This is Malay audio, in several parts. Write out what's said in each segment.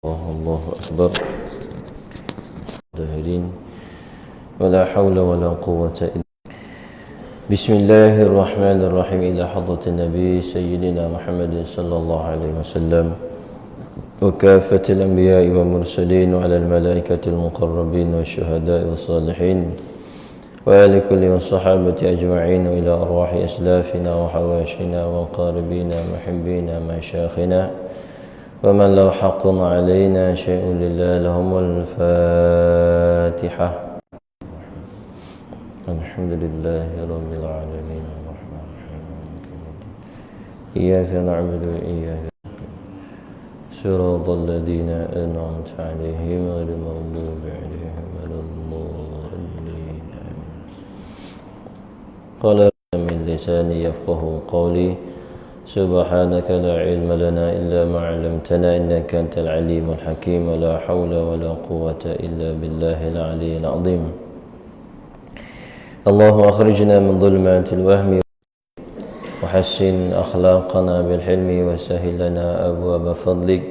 الله أكبر. ولا حول ولا قوة إلا بسم الله الرحمن الرحيم. إلى حضرة النبي سيدنا محمد صلى الله عليه وسلم وكافة الأنبياء والمرسلين وعلى الملائكة المقربين والشهداء والصالحين وآل كل والصحابة أجمعين وإلى أرواح أسلافنا وحواشنا وقاربينا محبينا مشايخنا ومن له حق علينا شيء لله لهم الفاتحة. الحمد لله رب العالمين الرحمن الرحيم إياك نعبد وإياك صراط الذين أنعمت عليهم غير المغضوب عليهم ولا الضالين. قال من لساني يفقه قولي سبحانك لا علم لنا إلا ما علمتنا إنك أنت العليم الحكيم. ولا حول ولا قوة إلا بالله العلي العظيم. اللهم أخرجنا من ظلمات الوهم وحسن أخلاقنا بالحلم وسهل لنا أبواب فضلك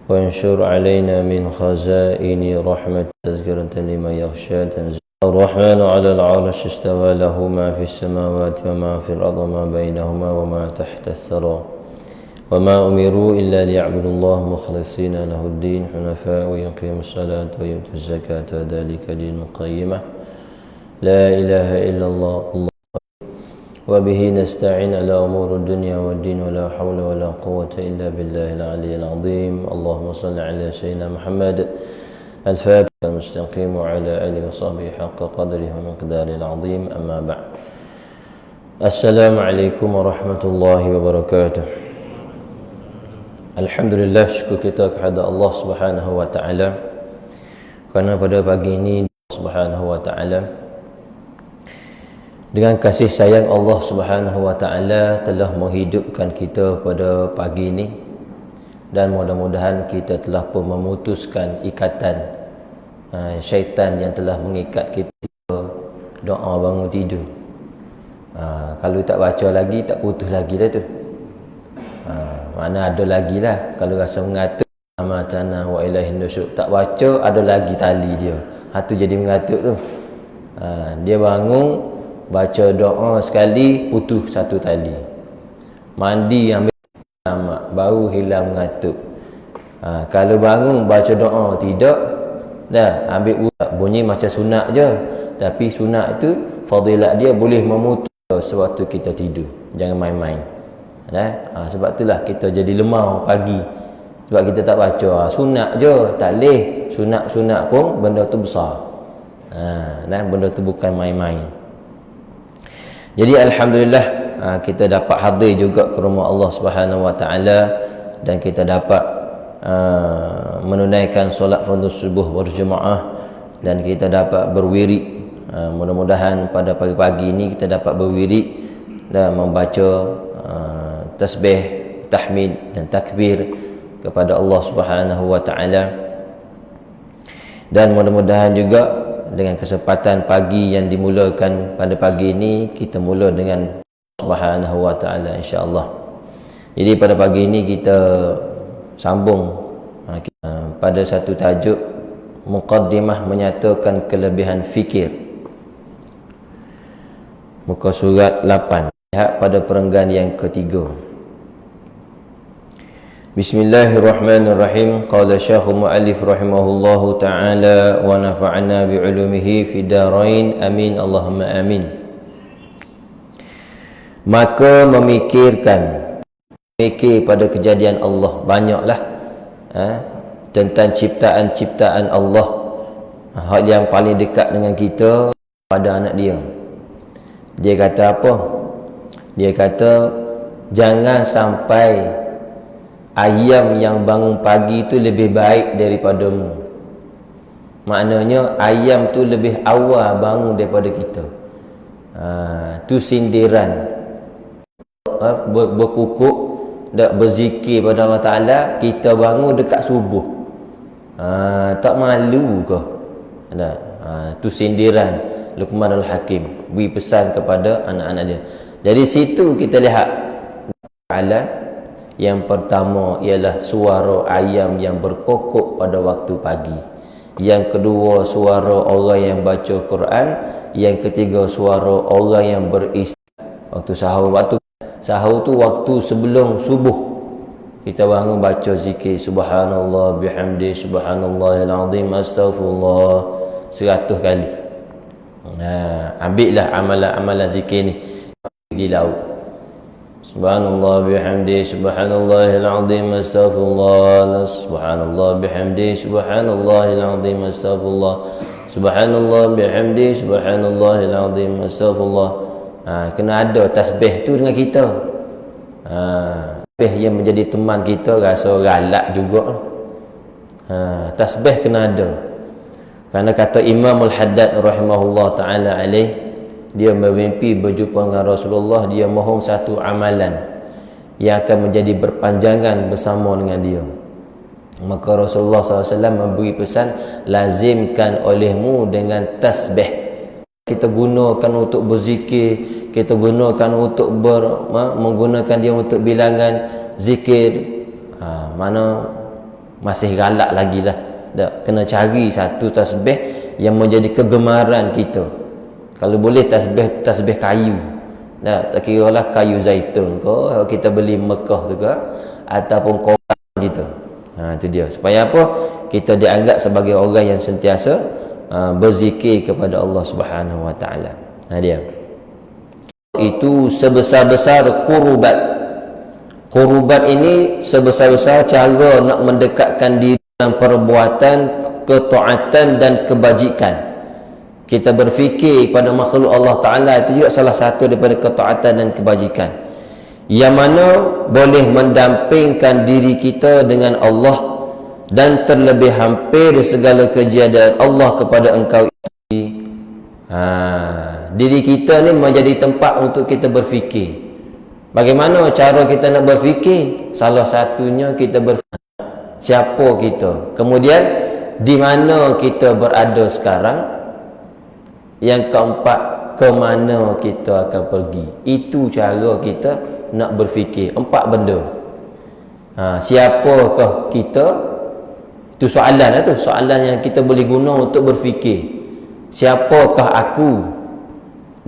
وانشر علينا من خزائن رحمة تذكرة لمن يخشى تنزل. الرحمن على العرش استوى له ما في السماوات وما في الأرض وما بينهما وما تحت الثرى وما أمروا إلا ليعبدوا الله مخلصين له الدين حنفاء ويقيموا الصلاة ويؤتوا الزكاة وذلك دين القيمة. لا إله إلا الله وبه نستعين على أمور الدنيا والدين ولا حول ولا قوة إلا بالله العلي العظيم. اللهم صل على سيدنا محمد الفاتح المستقيم وعلى آله وصحبه حق قدره ومقداره العظيم. أما بعد. السلام عليكم ورحمة الله وبركاته. Alhamdulillah, syukur kita kepada Allah Subhanahu wa taala kerana pada pagi ini Allah Subhanahu wa taala dengan kasih sayang Allah Subhanahu wa taala telah menghidupkan kita pada pagi ini, dan mudah-mudahan kita telah pun memutuskan ikatan syaitan yang telah mengikat kita doa bangun tidur. Kalau tak baca lagi tak putus lagi dah tu. Mana ada lagi lah. Kalau rasa mengatuk amatana wa ilaihin nusyur, tak baca ada lagi tali dia. Tu jadi mengatuk tu. Dia bangun baca doa sekali putus satu tali. Mandi ambil amat baru hilang mengatuk. Kalau bangun baca doa tidak dah ambil wudu, bunyi macam sunat je, tapi sunat tu fadilat dia boleh memutus sewaktu kita tidur. Jangan main-main. Sebab itulah kita jadi lemah pagi, sebab kita tak baca. Sunat je tak leh. Sunat pun benda tu besar. Benda tu bukan main-main. Jadi alhamdulillah kita dapat hadir juga ke rumah Allah Subhanahu wa taala, dan kita dapat menunaikan solat fardu subuh berjemaah, dan kita dapat berwirid. Mudah-mudahan pada pagi-pagi ini kita dapat berwirid dan membaca tasbih, tahmid dan takbir kepada Allah Subhanahu wa taala. Dan mudah-mudahan juga dengan kesempatan pagi yang dimulakan pada pagi ini, kita mula dengan Subhanahu wa taala insya-Allah. Jadi pada pagi ini kita sambung pada satu tajuk muqaddimah menyatakan kelebihan fikir. Muka surat 8, lihat pada perenggan yang ketiga. Bismillahirrahmanirrahim. Qala Syekhul Mu'allif rahimahullahu ta'ala wa nafa'ana bi'ulumihi fi darain. Amin Allahumma amin. Maka memikir pada kejadian Allah, banyaklah tentang ciptaan-ciptaan Allah. Hal yang paling dekat dengan kita pada anak dia. Dia kata apa? Dia kata jangan sampai ayam yang bangun pagi tu lebih baik daripadamu. Maknanya ayam tu lebih awal bangun daripada kita. Tu sindiran. Berkukuk dak berzikir pada Allah Ta'ala, kita bangun dekat subuh. Tak malu ke? Tu sindiran Luqman Al-Hakim beri pesan kepada anak-anak dia. Dari situ kita lihat Ta'ala Yang pertama ialah suara ayam yang berkokok pada waktu pagi. Yang kedua, suara orang yang baca Quran. Yang ketiga, suara orang yang beristighfar waktu sahur. Waktu sahur tu waktu sebelum subuh. Kita bangun baca zikir subhanallah bihamdi subhanallahil azim astaghfirullah 100 kali. Ambillah amalan-amalan zikir ni di laut. Subhanallah bihamdi subhanallahil azim astaghfirullah subhanallah bihamdi subhanallahil azim astaghfirullah subhanallah bihamdi subhanallahil azim astaghfirullah. Kena ada tasbih tu dengan kita. Tasbih yang menjadi teman kita rasa galak juga. Tasbih kena ada. Kerana kata Imam Al-Haddad rahimahullah ta'ala alaih, dia bermimpi berjumpa dengan Rasulullah. Dia mohon satu amalan yang akan menjadi berpanjangan bersama dengan dia. Maka Rasulullah SAW memberi pesan, lazimkan olehmu dengan tasbih. Kita gunakan untuk berzikir, kita gunakan untuk menggunakan dia untuk bilangan zikir. Mana masih galak lagi lah. Kena cari satu tasbih yang menjadi kegemaran kita. Kalau boleh tasbih kayu. Tak kira lah kayu zaitun ke, kita beli Mekah tu ke, ataupun korban kita. Itu dia. Supaya apa? Kita dianggap sebagai orang yang sentiasa berzikir kepada Allah Subhanahu wa taala. Dia. Itu sebesar-besar qurubat. Qurubat ini sebesar-besar cara nak mendekatkan diri dalam perbuatan ketaatan dan kebajikan. Kita berfikir pada makhluk Allah Ta'ala, itu juga salah satu daripada ketaatan dan kebajikan, yang mana boleh mendampingkan diri kita dengan Allah, dan terlebih hampir segala kejadian Allah kepada engkau ini. Diri kita ni menjadi tempat untuk kita berfikir. Bagaimana cara kita nak berfikir? Salah satunya kita berfikir siapa kita, kemudian di mana kita berada sekarang. Yang keempat, ke mana kita akan pergi. Itu cara kita nak berfikir. 4 benda. Siapakah kita? Itu soalan lah tu. Soalan yang kita boleh guna untuk berfikir. Siapakah aku?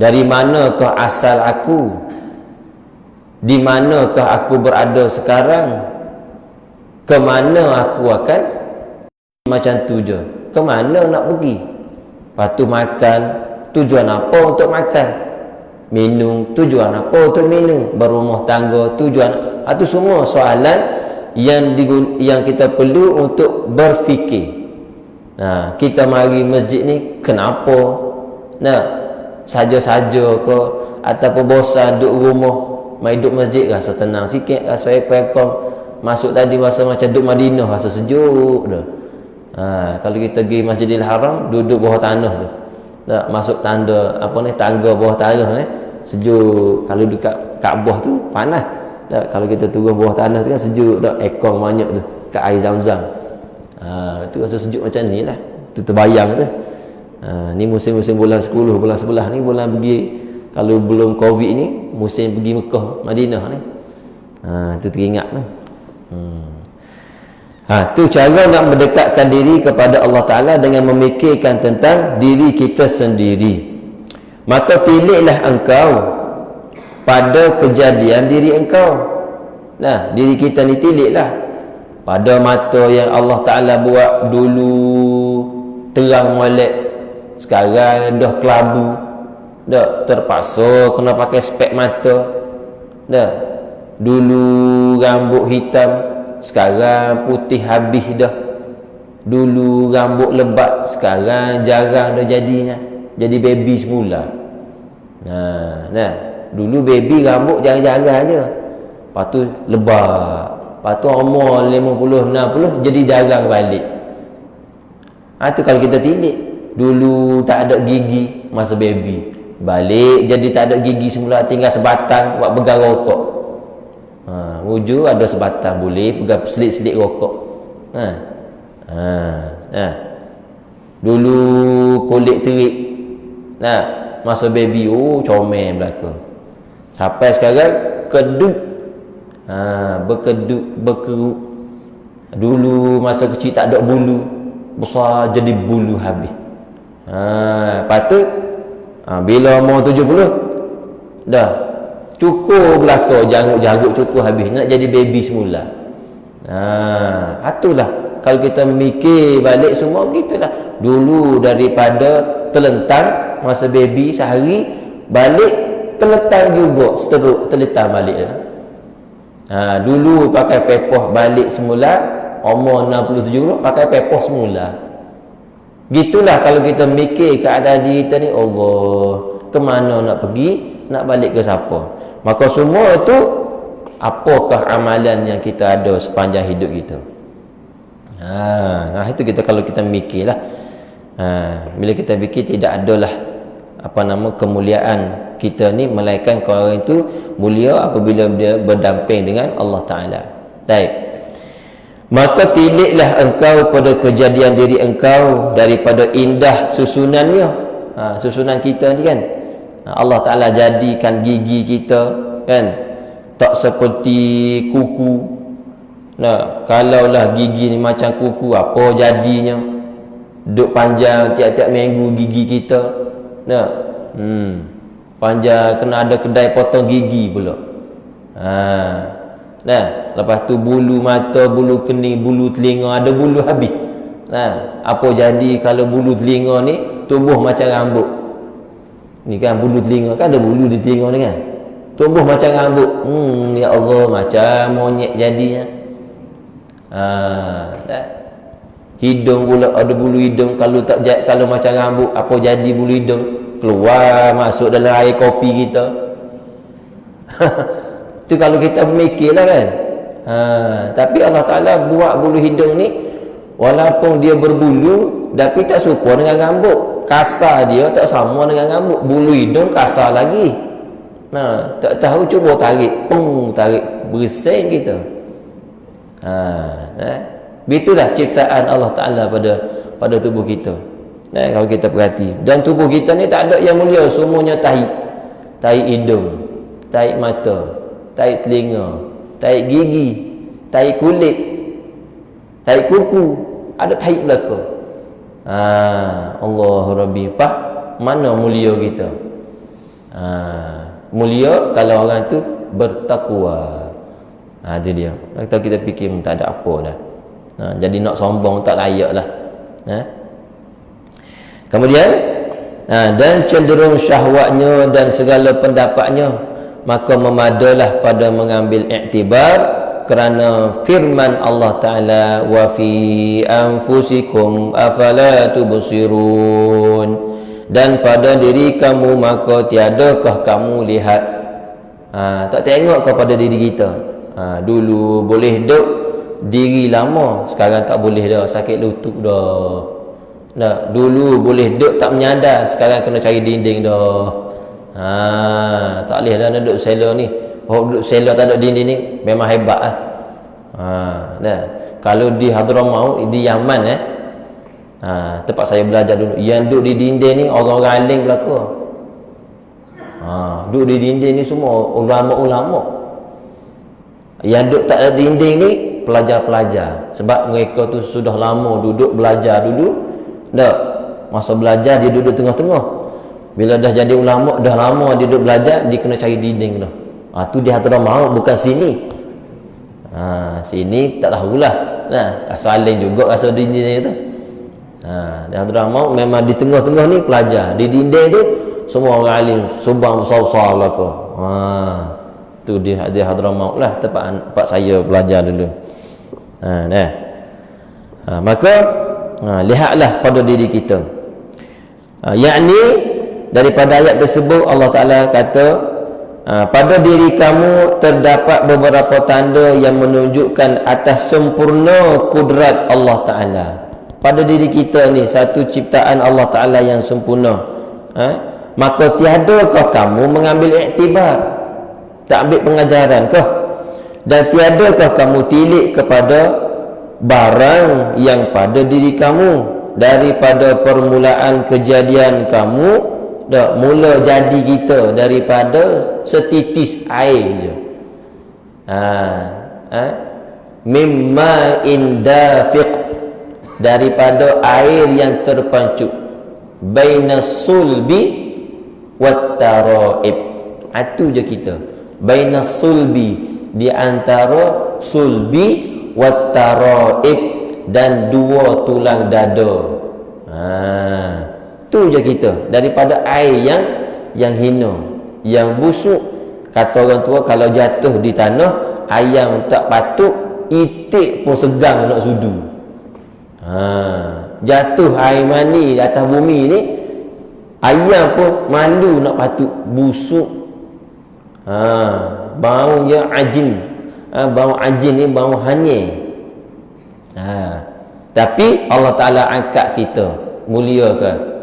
Dari manakah asal aku? Di manakah aku berada sekarang? Ke mana aku akan? Macam tu je. Ke mana nak pergi? Lepas tu makan, tujuan apa untuk makan? Minum, tujuan apa untuk minum? Berumah tangga, tujuan. Itu semua soalan yang kita perlu untuk berfikir. Kita mari masjid ni kenapa? Saja-saja ke, ataupun bosan duduk rumah, mai duduk masjid rasa tenang sikit, rasa ekor-ekor. Masuk tadi rasa macam duduk Madinah, rasa sejuk dah. Kalau kita pergi Masjidil Haram, duduk bawah tanah tu. Masuk tangga bawah tanah ni sejuk. Kalau dekat Kaabah tu panas. Kalau kita turun bawah tanah tu kan sejuk dah, ekor banyak tu kat air Zam-Zam. Tu rasa sejuk macam ni lah. Tu terbayang tu. Ni musim-musim bulan 10, bulan 11 ni, bulan pergi, kalau belum Covid ni, musim pergi Mekah, Madinah ni. Tu teringat tu. Tu cara nak mendekatkan diri kepada Allah Ta'ala dengan memikirkan tentang diri kita sendiri. Maka pilihlah engkau pada kejadian diri engkau. Diri kita ni pilihlah pada mata yang Allah Ta'ala buat dulu terang molek, sekarang dah kelabu, dah terpaksa kena pakai spek mata. Dulu rambut hitam, sekarang putih habis dah. Dulu rambut lebat, sekarang jarang dah jadinya, jadi baby semula. Dulu baby rambut jarang-jarang je, lepas tu lebat, lepas tu umur 50, 60 jadi jarang balik. Tu kalau kita tilik. Dulu tak ada gigi masa baby, balik jadi tak ada gigi semula, tinggal sebatang buat pegang rokok. Wujud ada sebatang, boleh pegang selit-selit rokok. Dulu kulit terik, masa baby comel belaka. Sampai sekarang kedut, berkeruk. Dulu masa kecil tak ada bulu, besar jadi bulu habis. Patut bila umur 70 dah cukur belaka, janggut cukur habis, nak jadi baby semula. Itulah kalau kita mikir balik semua begitulah. Dulu daripada terlentang masa baby sehari, balik terlentang juga, seteruk terlentang balik dah. Dulu pakai pepoh balik semula, umur 60-70 pakai pepoh semula. Gitulah kalau kita mikir keadaan diri kita ni, Allah, ke mana nak pergi, nak balik ke siapa. Maka semua itu, apakah amalan yang kita ada sepanjang hidup kita. Itu kita kalau kita mikirlah. Bila kita fikir, tidak adalah kemuliaan kita ni melainkan kalau orang itu mulia apabila dia berdamping dengan Allah Ta'ala. Baik. Maka tilitlah engkau pada kejadian diri engkau daripada indah susunannya. Susunan kita ni kan, Allah Ta'ala jadikan gigi kita kan tak seperti kuku. Kalaulah gigi ni macam kuku, apa jadinya? Duk panjang tiap-tiap minggu gigi kita. Panjang, kena ada kedai potong gigi pula. Lepas tu bulu mata, bulu kening, bulu telinga, ada bulu habis. Apa jadi kalau bulu telinga ni tumbuh macam rambut? Ni kan bulu telinga, kan ada bulu di telinga ni kan, tumbuh macam rambut. Ya Allah, macam monyet jadinya. Hidung pula ada bulu hidung, kalau macam rambut, apa jadi bulu hidung? Keluar masuk dalam air kopi kita. Itu kalau kita memikirlah kan. Tapi Allah Ta'ala buat bulu hidung ni walaupun dia berbulu tapi tak serupa dengan rambut. Kasar dia tak sama dengan rambut. Bulu hidung kasar lagi. Tak tahu, cuba tarik, tarik bersih kita. Begitulah ciptaan Allah Ta'ala pada tubuh kita. Kalau kita perhati, dan tubuh kita ni tak ada yang mulia, semuanya tahi. Tahi hidung, tahi mata, tahi telinga, tahi gigi, tahi kulit, tahi kuku, ada tahi belaka. Allahu Rabbi, mana mulia kita? Mulia kalau orang tu bertakwa. Itu dia. Kalau kita fikir tak ada apa dah. Jadi nak sombong tak layak lah. Kemudian dan cenderung syahwatnya dan segala pendapatnya, maka memadalah pada mengambil iktibar kerana firman Allah Ta'ala, wa fi anfusikum afala tubsirun, dan pada diri kamu maka tiadakah kamu lihat. Tak tengok kepada diri kita. Dulu boleh duduk diri lama, sekarang tak boleh dah, sakit lutut dah. Dulu boleh duduk tak menyadar, sekarang kena cari dinding dah. Tak boleh dah nak duduk sela ni. Duduk sela tak ada dinding ni memang hebat Kalau di Hadramaut, di Yaman tempat saya belajar dulu, yang duduk di dinding ni orang-orang alim belaka. Duduk di dinding ni semua ulama-ulama. Yang duduk tak ada dinding ni pelajar-pelajar, sebab mereka tu sudah lama duduk belajar dulu. Masa belajar dia duduk tengah-tengah. Bila dah jadi ulama, dah lama dia duduk belajar, dia kena cari dinding dah. Tu dia Hadramaut, bukan sini. Sini tak tahulah. Saling juga rasa dinding tu. Di Hadramaut memang di tengah-tengah ni pelajar. Di dinding tu semua orang alim, subang besar-besar belaka. Tu dia Hadramaut lah, tempat saya belajar dulu. Maka lihatlah pada diri kita. Yakni daripada ayat tersebut Allah Ta'ala kata, pada diri kamu terdapat beberapa tanda yang menunjukkan atas sempurna kudrat Allah Ta'ala. Pada diri kita ni satu ciptaan Allah Ta'ala yang sempurna. Maka tiadakah kamu mengambil iktibar, tak ambil pengajaran kah? Dan tiadakah kamu tilik kepada barang yang pada diri kamu daripada permulaan kejadian kamu, mula jadi kita daripada setitis air je. Mimma indafiq, daripada air yang terpancut, bainas sulbi wat taraib. Itu je kita, bainas sulbi, di antara sulbi wat taraib, dan dua tulang dada. Tu je kita, daripada air yang hina, yang busuk. Kata orang tua, kalau jatuh di tanah, ayam tak patut, itik pun segang nak sudu. Jatuh air mani atas bumi ni, ayam pun malu nak patut, busuk. Bau yang ajin, bau ajin ni bau hanyir. Tapi Allah Ta'ala angkat kita, muliakan.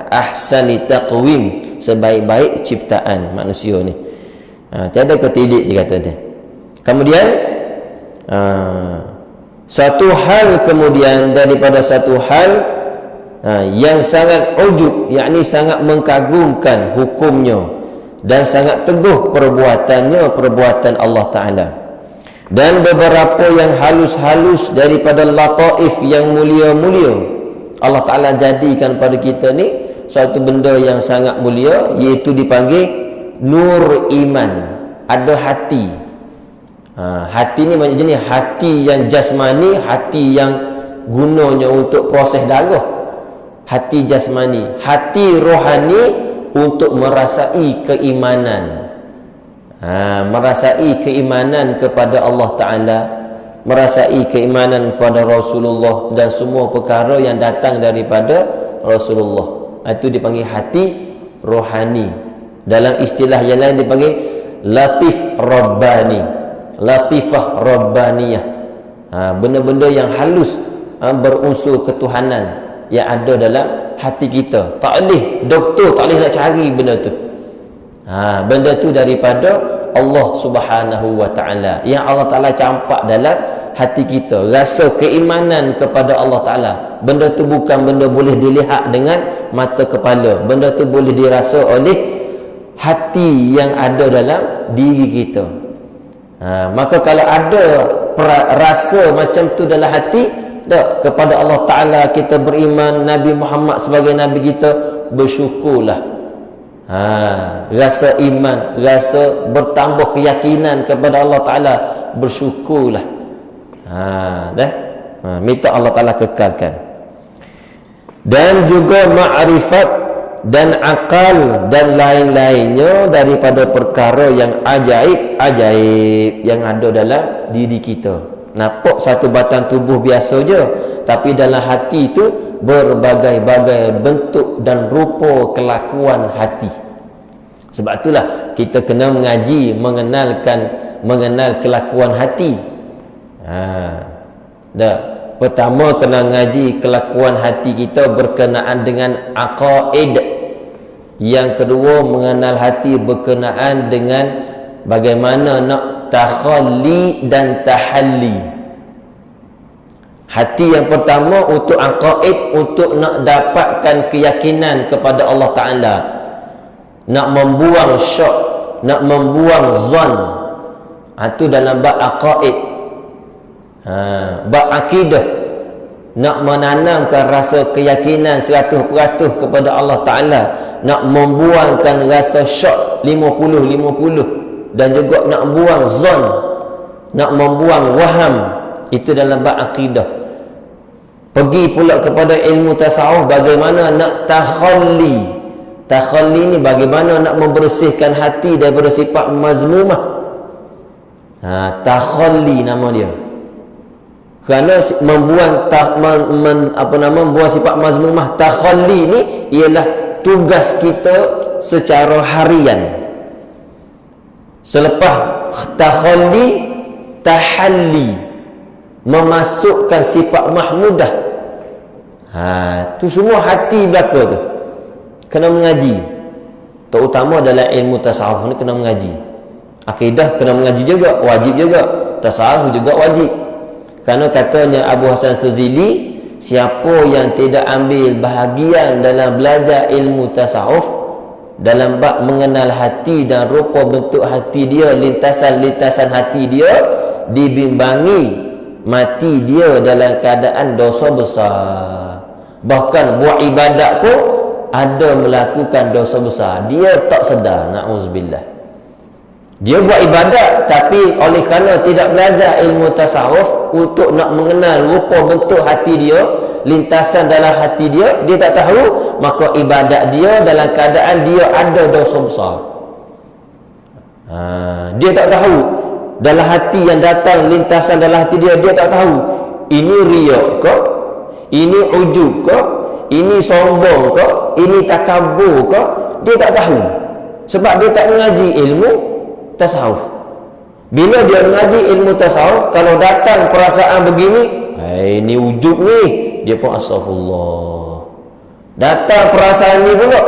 Ahsani taqwim, sebaik-baik ciptaan manusia ni. Tiada ketidik, dia kata dia. Kemudian suatu hal, kemudian daripada satu hal yang sangat ujub, yakni sangat mengagumkan hukumnya dan sangat teguh perbuatannya, perbuatan Allah Ta'ala. Dan beberapa yang halus-halus daripada lataif yang mulia-mulia, Allah Ta'ala jadikan pada kita ni suatu benda yang sangat mulia, iaitu dipanggil nur iman. Ada hati. Hati ni banyak jenis. Hati yang jasmani, hati yang gunanya untuk proses darah, hati jasmani. Hati rohani untuk merasai keimanan, merasai keimanan kepada Allah Ta'ala, merasai keimanan kepada Rasulullah dan semua perkara yang datang daripada Rasulullah. Itu dipanggil hati rohani. Dalam istilah yang lain dipanggil latif rabbani, latifah rabbaniyah. Benda-benda yang halus, berunsur ketuhanan yang ada dalam hati kita. Tak boleh, doktor tak boleh nak cari benda tu. Benda tu daripada Allah Subhanahu wa Ta'ala, yang Allah Ta'ala campak dalam hati kita. Rasa keimanan kepada Allah Ta'ala. Benda tu bukan benda boleh dilihat dengan mata kepala. Benda tu boleh dirasa oleh hati yang ada dalam diri kita. Maka kalau ada rasa macam tu dalam hati, tak, kepada Allah Ta'ala kita beriman, Nabi Muhammad sebagai Nabi kita, bersyukurlah. Rasa iman, rasa bertambah keyakinan kepada Allah Ta'ala, bersyukurlah. Minta Allah Ta'ala kekalkan. Dan juga ma'rifat dan akal dan lain-lainnya daripada perkara yang ajaib-ajaib yang ada dalam diri kita. Nampak satu batang tubuh biasa je, tapi dalam hati itu berbagai-bagai bentuk dan rupa kelakuan hati. Sebab itulah kita kena mengaji, mengenal kelakuan hati. Pertama kena ngaji kelakuan hati kita berkenaan dengan aqaid. Yang kedua mengenal hati berkenaan dengan bagaimana nak takhalli dan tahalli. Hati yang pertama untuk aqaid, untuk nak dapatkan keyakinan kepada Allah Ta'ala, nak membuang syak, nak membuang zon. Itu dalam bab aqaid. Bab akidah, nak menanamkan rasa keyakinan 100% kepada Allah Ta'ala, nak membuangkan rasa syak 50-50, dan juga nak buang zon, nak membuang waham. Itu dalam bab akidah. Pergi pula kepada ilmu tasawuf, bagaimana nak takhalli. Takhalli ni bagaimana nak membersihkan hati daripada sifat mazmumah. Takhalli nama dia. Kerana membuang membuang sifat mazmumah, takhalli ni ialah tugas kita secara harian. Selepas takhalli, tahalli, memasukkan sifat mahmudah. Tu semua hati belaka tu kena mengaji. Terutama dalam ilmu tasawuf ni kena mengaji. Akidah kena mengaji juga, wajib juga. Tasawuf juga wajib. Kerana katanya Abu Hasan Suzili, siapa yang tidak ambil bahagian dalam belajar ilmu tasawuf, dalam bab mengenal hati dan rupa bentuk hati dia, lintasan-lintasan hati dia, dibimbangi mati dia dalam keadaan dosa besar. Bahkan buat ibadat pun ada melakukan dosa besar, dia tak sedar. Na'udzubillah. Dia buat ibadat, tapi oleh kerana tidak belajar ilmu tasawuf untuk nak mengenal rupa bentuk hati dia, lintasan dalam hati dia, dia tak tahu, maka ibadat dia dalam keadaan dia ada dosa besar. Dia tak tahu dalam hati yang datang, lintasan dalam hati dia, dia tak tahu ini riak ke, ini ujub ke, ini sombong ke, ini takabur ke. Dia tak tahu sebab dia tak mengaji ilmu tasawuf. Bila dia mengaji ilmu tasawuf, kalau datang perasaan begini, ini ujub ni, dia pun astagfirullah. Datang perasaan ni pula,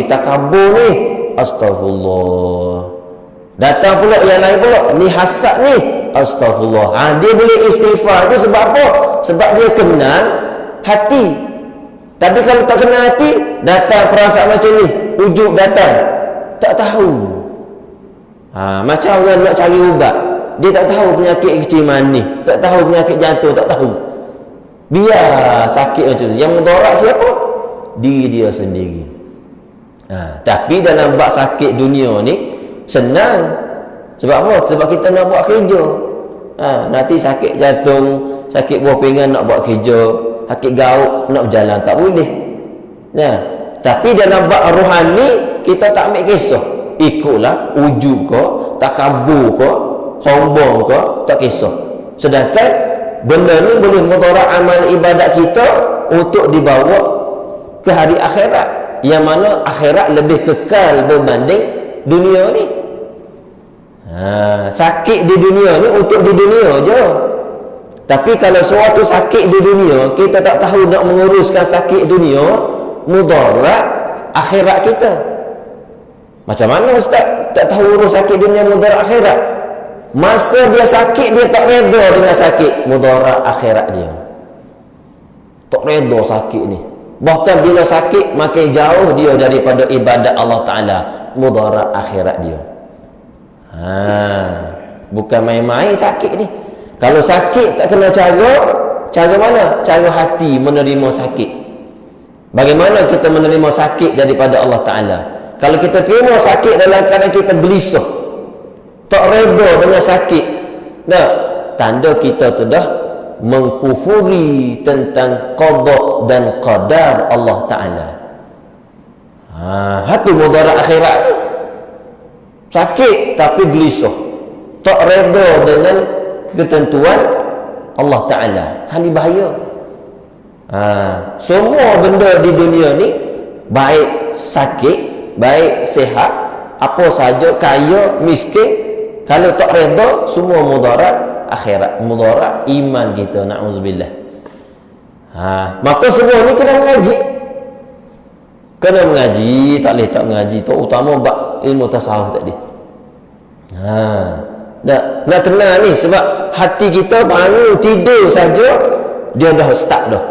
takabur ni, astagfirullah. Datang pula yang lain pula, ni hasad ni, astagfirullah. Dia boleh istighfar tu sebab apa? Sebab dia kenal hati. Tapi kalau tak kenal hati, datang perasaan macam ni, ujub datang, tak tahu. Macam orang nak cari ubat, dia tak tahu penyakit kecil manis, tak tahu penyakit jantung, tak tahu. Biar sakit macam tu. Yang mudarat siapa? Diri dia sendiri. Tapi dalam bab sakit dunia ni senang. Sebab apa? Sebab kita nak buat kerja. Nanti sakit jantung, sakit buah pinggan nak buat kerja, sakit gaut nak berjalan tak boleh. Tapi dalam bab rohani kita tak ambil kisah. Ikutlah ujub ke, takabur ke, sombong ke, tak kisah. Sedangkan benda ni boleh mudarat amal ibadat kita untuk dibawa ke hari akhirat, yang mana akhirat lebih kekal berbanding dunia ni. Sakit di dunia ni untuk di dunia je. Tapi kalau suatu sakit di dunia, kita tak tahu nak menguruskan sakit dunia, mudarat akhirat kita. Macam mana ustaz tak tahu urus sakit dunia, mudarat akhirat? Masa dia sakit, dia tak reda dengan sakit, mudarat akhirat dia. Tak reda sakit ni. Bahkan bila sakit, makin jauh dia daripada ibadat Allah Ta'ala, mudarat akhirat dia. Bukan main-main sakit ni. Kalau sakit tak kena cara mana? Cara hati menerima sakit. Bagaimana kita menerima sakit daripada Allah Ta'ala? Kalau kita terima sakit dalam keadaan kita gelisah, tak reda dengan sakit, tanda kita tu dah mengkufuri tentang qada dan qadar Allah Ta'ala. Hati mudarat akhirat tu. Sakit tapi gelisah, tak reda dengan ketentuan Allah Ta'ala. Ini bahaya. Semua benda di dunia ni, baik sakit, baik sihat, apa saja, kaya, miskin, kalau tak reda, semua mudarat akhirat, mudarat iman kita. Na'udzubillah. Maka semua ni kena mengaji. Kena mengaji, tak boleh tak mengaji. Terutama bab ilmu tasawuf tadi. Nak kenal ni, sebab hati kita bangun tidur saja, dia dah start dah.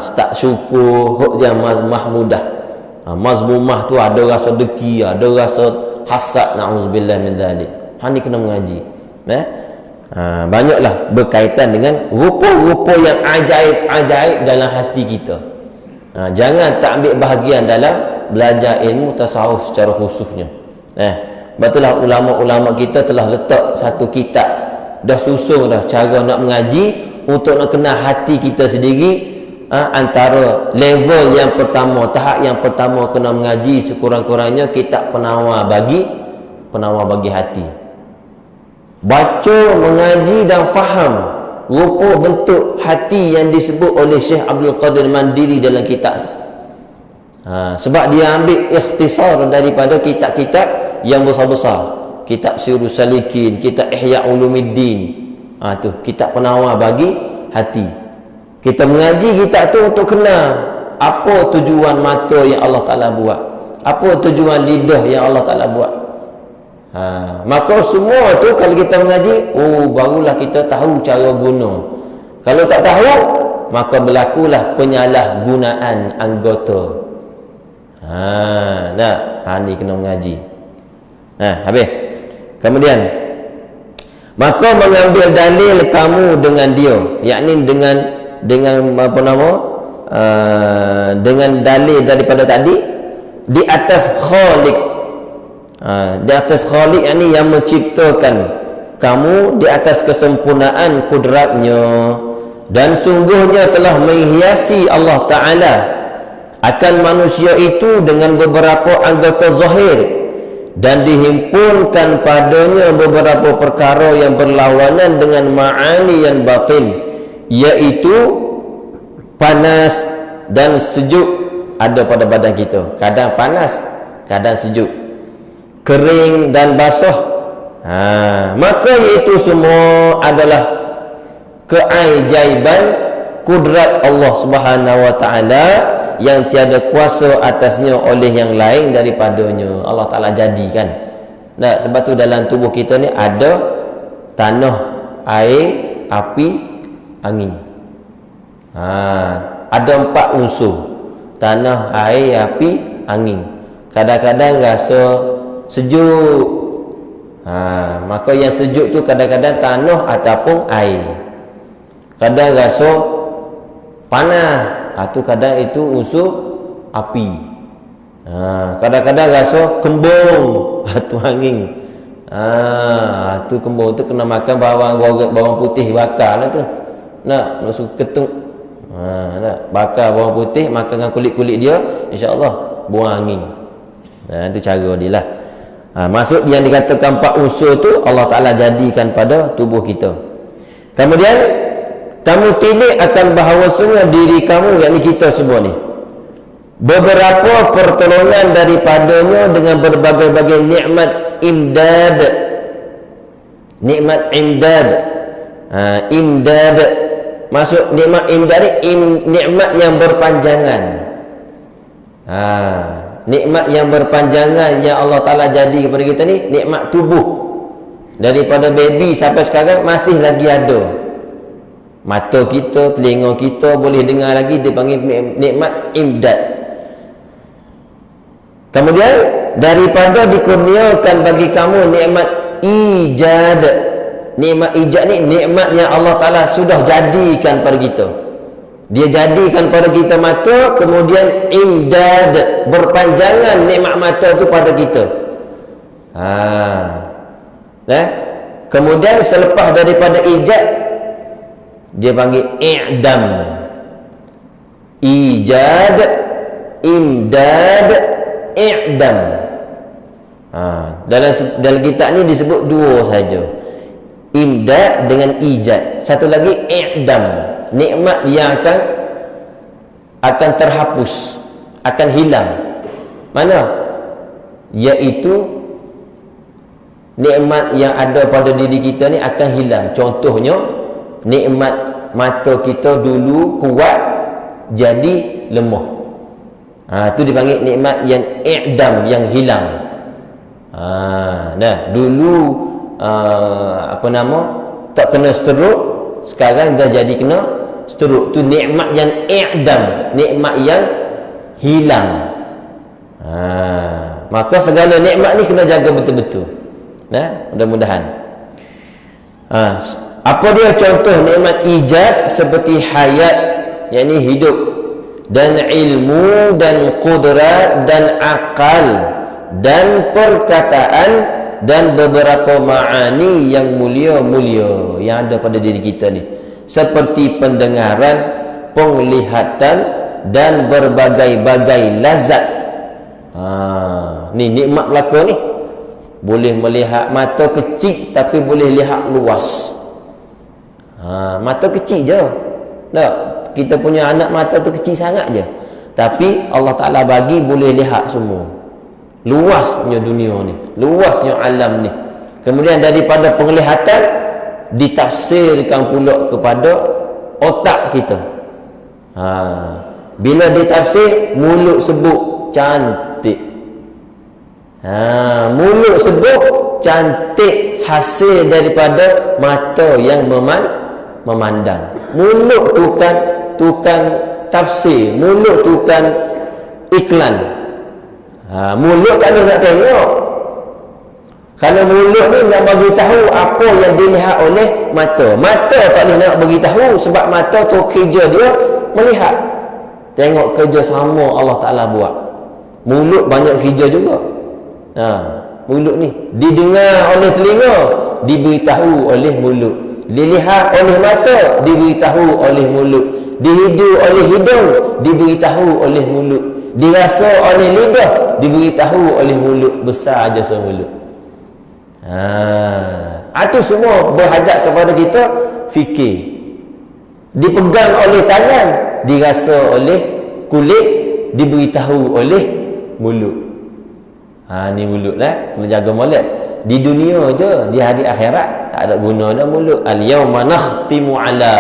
Start syukur, hujjah mahmudah. Mazmumah tu ada rasa deki, ada rasa hasad, na'udzubillah min dzalik. Ni kena mengaji. Banyaklah berkaitan dengan rupa-rupa yang ajaib-ajaib dalam hati kita. Jangan tak ambil bahagian dalam belajar ilmu tasawuf secara khususnya. Betullah ulama-ulama kita telah letak satu kitab, dah susun dah cara nak mengaji untuk nak kenal hati kita sendiri. Antara level yang pertama, tahap yang pertama kena mengaji sekurang-kurangnya kitab penawar bagi hati. Baca, mengaji dan faham rupa bentuk hati yang disebut oleh Syekh Abdul Qadir Mandiri dalam kitab tu. Sebab dia ambil ikhtisar daripada kitab-kitab yang besar-besar. Kitab Sirrus Salikin, kitab Ihya Ulumuddin. Tu kitab penawar bagi hati. Kita mengaji kitab tu untuk kenal apa tujuan mata yang Allah Ta'ala buat, apa tujuan lidah yang Allah Ta'ala buat. Maka semua tu kalau kita mengaji, barulah kita tahu cara guna. Kalau tak tahu, maka berlakulah penyalahgunaan anggota. Ni kena mengaji. Habis. Kemudian maka mengambil dalil kamu dengan dia, yakni dengan apa nama, dengan dalil daripada tadi di atas Khaliq. Di atas Khaliq yakni yang menciptakan kamu, di atas kesempurnaan kudratnya, dan sungguhnya telah menghiasi Allah Ta'ala akan manusia itu dengan beberapa anggota zahir, dan dihimpunkan padanya beberapa perkara yang berlawanan dengan ma'ani yang batin, iaitu panas dan sejuk ada pada badan kita. Kadang panas, kadang sejuk, kering dan basah. Maka itu semua adalah keajaiban kudrat Allah Subhanahu wa Ta'ala yang tiada kuasa atasnya oleh yang lain daripadanya. Allah Ta'ala jadikan. Sebab tu dalam tubuh kita ni ada tanah, air, api, angin. Ada 4 unsur: tanah, air, api, angin. Kadang-kadang rasa sejuk, maka yang sejuk tu kadang-kadang tanah ataupun air. Kadang rasa panas, tu kadang itu unsur api. Kadang-kadang rasa kembung, tu angin. Tu kembung tu kena makan bawang putih bakar lah tu. Masuk ketung. Bakar bawang putih, makan dengan kulit-kulit dia, insya-Allah buang angin. Itu cara dia lah. Maksud yang dikatakan 4 unsur tu Allah Ta'ala jadikan pada tubuh kita. Kemudian kamu tilik akan bahawasanya diri kamu, yakni kita semua ni, beberapa pertolongan daripadanya dengan berbagai-bagai nikmat imdad. Nikmat imdad. Imdad maksud nikmat imdad ni nikmat yang berpanjangan. Nikmat yang berpanjangan yang Allah Ta'ala jadi kepada kita ni, nikmat tubuh. Daripada baby sampai sekarang masih lagi ada. Mata kita, telinga kita boleh dengar lagi, dipanggil nikmat imdad. Kemudian daripada dikurniakan bagi kamu nikmat ijad. Nikmat ijad ni nikmat yang Allah Ta'ala sudah jadikan pada kita. Dia jadikan pada kita mata, kemudian imdad, berpanjangan nikmat mata tu pada kita. Kemudian selepas daripada ijad, dia panggil i'dam. Ijad, imdad, i'dam. Dalam kitab ni disebut 2 saja, imdad dengan ijad. Satu lagi i'dam, nikmat yang akan terhapus, akan hilang. Mana? Iaitu nikmat yang ada pada diri kita ni akan hilang. Contohnya nikmat mata kita dulu kuat jadi lemah. Itu dipanggil nikmat yang i'dam, yang hilang. Dulu tak kena stroke, sekarang dah jadi kena stroke. Tu nikmat yang i'dam, nikmat yang hilang. Maka segala nikmat ni kena jaga betul-betul. Mudah-mudahan. Apa dia contoh nikmat ijad? Seperti hayat, yakni hidup, dan ilmu, dan qudrat, dan akal, dan perkataan, dan beberapa ma'ani yang mulia-mulia yang ada pada diri kita ni, seperti pendengaran, penglihatan, dan berbagai-bagai lazat. Ni nikmat belaka ni. Boleh melihat, mata kecil tapi boleh lihat luas. Mata kecil je. Kita punya anak mata tu kecil sangat je, tapi Allah Ta'ala bagi boleh lihat semua. Luasnya dunia ni, luasnya alam ni. Kemudian daripada penglihatan ditafsirkan pula kepada otak kita. Bila ditafsir, mulut sebut cantik. Mulut sebut cantik, hasil daripada mata yang memandang. Mulut tukang tafsir, mulut tukang iklan. Mulut tak boleh nak tengok. Kerana mulut ni nak bagi tahu apa yang dilihat oleh mata. Mata tak boleh nak bagi tahu sebab mata tu kerja dia melihat. Tengok kerja sama Allah Ta'ala buat. Mulut banyak kerja juga. Mulut ni didengar oleh telinga, diberitahu oleh mulut. Dilihat oleh mata, diberitahu oleh mulut. Dihidu oleh hidung, diberitahu oleh mulut. Dirasa oleh lidah, diberitahu oleh mulut. Besar aja mulut. Itu semua berhajat kepada kita fikir. Dipegang oleh tangan, dirasa oleh kulit, diberitahu oleh mulut. Ni mulut lah, kena jaga molek. Di dunia je, di hari akhirat tak ada guna dah mulut. Al-yawma nakhtimu ala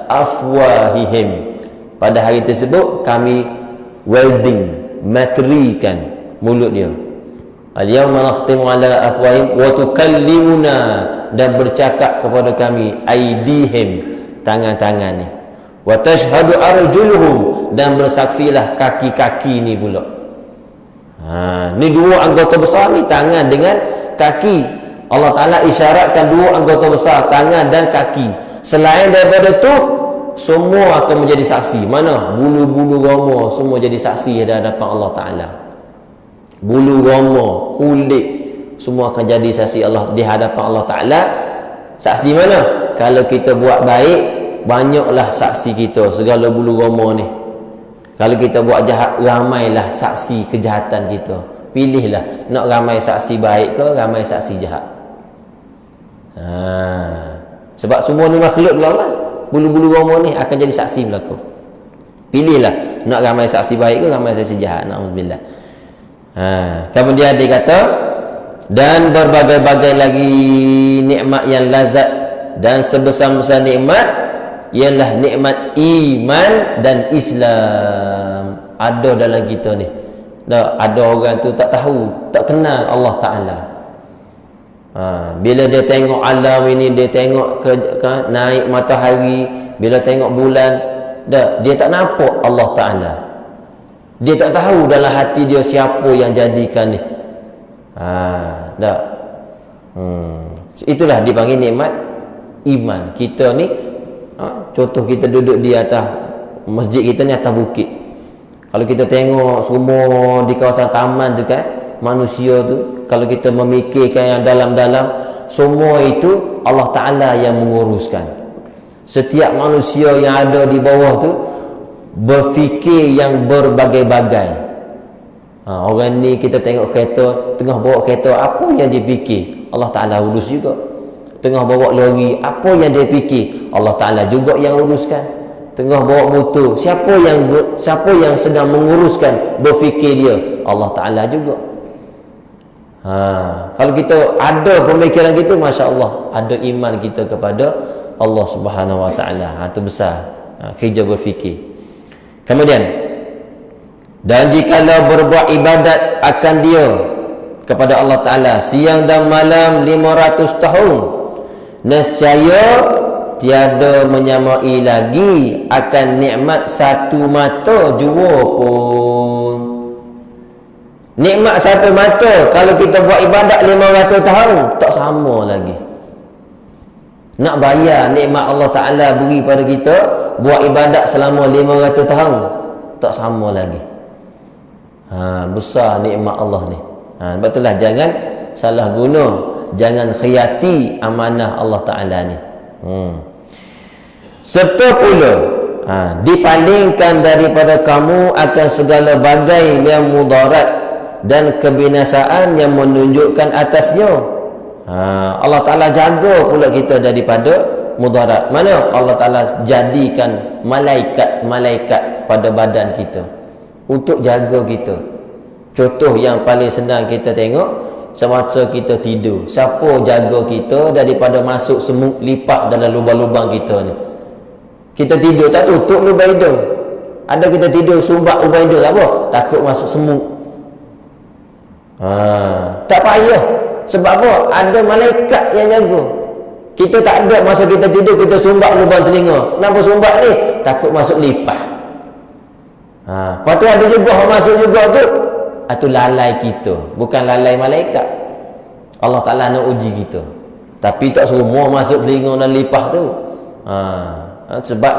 afwahihim. Pada hari tersebut kami welding, materikan mulut dia. Al-yawma nakhtimu ala afwahihim wa tukallimuna, dan bercakap kepada kami aidihim, tangan-tangan ni. Wa tashhadu arjuluhum, dan bersaksilah kaki-kaki ni pula. Ni dua anggota besar ni, tangan dengan kaki. Allah Ta'ala isyaratkan dua anggota besar, tangan dan kaki. Selain daripada tu, semua akan menjadi saksi. Mana? Bulu-bulu roma semua jadi saksi di hadapan Allah Ta'ala. Bulu roma, kulit, semua akan jadi saksi Allah di hadapan Allah Ta'ala. Saksi mana? Kalau kita buat baik, banyaklah saksi kita, segala bulu roma ni. Kalau kita buat jahat, ramailah saksi kejahatan kita. Pilihlah, nak ramai saksi baik ke ramai saksi jahat. Sebab semua ni makhluk Allah. Bulu-bulu roma ni akan jadi saksi berlaku. Pilihlah, nak ramai saksi baik ke ramai saksi jahat. Na'udzubillah. Kemudian dia kata, dan berbagai-bagai lagi nikmat yang lazat, dan sebesar-besar nikmat ialah nikmat iman dan Islam. Ada dalam kita ni. Ada orang tu tak tahu, tak kenal Allah Ta'ala. Bila dia tengok alam ini, dia tengok naik matahari, bila tengok bulan, dia tak nampak Allah Ta'ala. Dia tak tahu dalam hati dia siapa yang jadikan ni. Itulah dipanggil nikmat iman. Kita ni, contoh kita duduk di atas masjid kita ni, atas bukit. Kalau kita tengok semua di kawasan taman tu kan, manusia tu, kalau kita memikirkan yang dalam-dalam, semua itu Allah Ta'ala yang menguruskan. Setiap manusia yang ada di bawah tu berfikir yang berbagai-bagai. Orang ni kita tengok kereta, tengah bawa kereta, apa yang dia fikir? Allah Ta'ala urus juga. Tengah bawa lori, apa yang dia fikir? Allah Ta'ala juga yang uruskan. Tengah bawa motor, siapa yang sedang menguruskan berfikir dia? Allah Ta'ala juga. Kalau kita ada pemikiran kita, Masya Allah, ada iman kita kepada Allah Subhanahu Wa Ta'ala. Itu besar kerja berfikir. Kemudian, dan jikalau berbuat ibadat akan dia kepada Allah Ta'ala siang dan malam 500 tahun, nescaya tiada menyamai lagi akan nikmat satu mata jua pun. Nikmat satu mata, kalau kita buat ibadat 500 tahun, tak sama lagi. Nak bayar nikmat Allah Ta'ala beri pada kita, buat ibadat selama 500 tahun, tak sama lagi. Besar nikmat Allah ni. Sebab itulah jangan salah guna, jangan khiyati amanah Allah Ta'ala ni. Serta pula dipalingkan daripada kamu akan segala bagai yang mudarat dan kebinasaan yang menunjukkan atasnya. Allah Ta'ala jaga pula kita daripada mudarat. Mana Allah Ta'ala jadikan malaikat-malaikat pada badan kita untuk jaga kita. Contoh yang paling senang kita tengok, semasa kita tidur, siapa jaga kita daripada masuk semut lipat dalam lubang-lubang kita ni? Kita tidur tak tutup lubang hidung. Ada kita tidur sumbat lubang hidung, apa? Takut masuk semut. Tak payah. Sebab apa? Ada malaikat yang jaga. Kita tak ada masa kita tidur, kita sumbat lubang telinga. Kenapa sumbat ni? Takut masuk lipat. Lepas tu ada juga orang masuk juga tu, Itu lalai kita, bukan lalai malaikat. Allah Ta'ala nak uji kita, tapi tak semua masuk telinga dan lipah tu. Sebab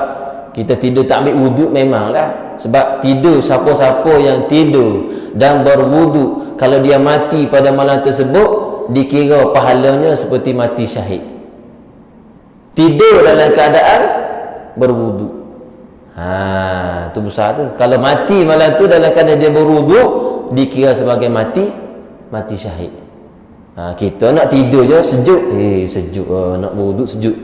kita tidur tak ambil wuduk memanglah. Sebab tidur, siapa-siapa yang tidur dan berwuduk, kalau dia mati pada malam tersebut, dikira pahalanya seperti mati syahid. Tidur dalam keadaan berwuduk, tu besar tu. Kalau mati malam tu dalam keadaan dia berwuduk, dikira sebagai mati syahid. Kita nak tidur je sejuk, sejuk, nak berwuduk sejuk.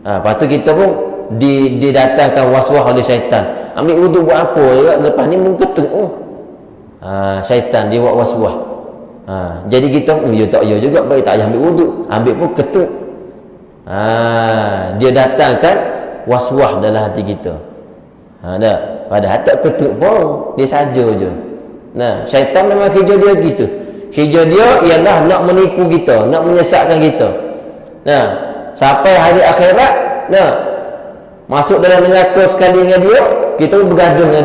Lepas tu kita pun didatangkan waswas oleh syaitan. Ambil wuduk buat apa juga? Lepas ni pun ketuk. Syaitan dia buat waswas. Jadi kita tak ya juga, baik tak payah ambil wuduk, ambil pun ketuk. Dia datangkan waswas dalam hati kita. Padahal tak ketuk pun, dia saja je. Syaitan memang kerja dia gitu. Kerja dia ialah nak menipu kita, nak menyesatkan kita. Sampai hari akhirat, masuk dalam neraka sekali dengan dia, kita pun bergaduh dengan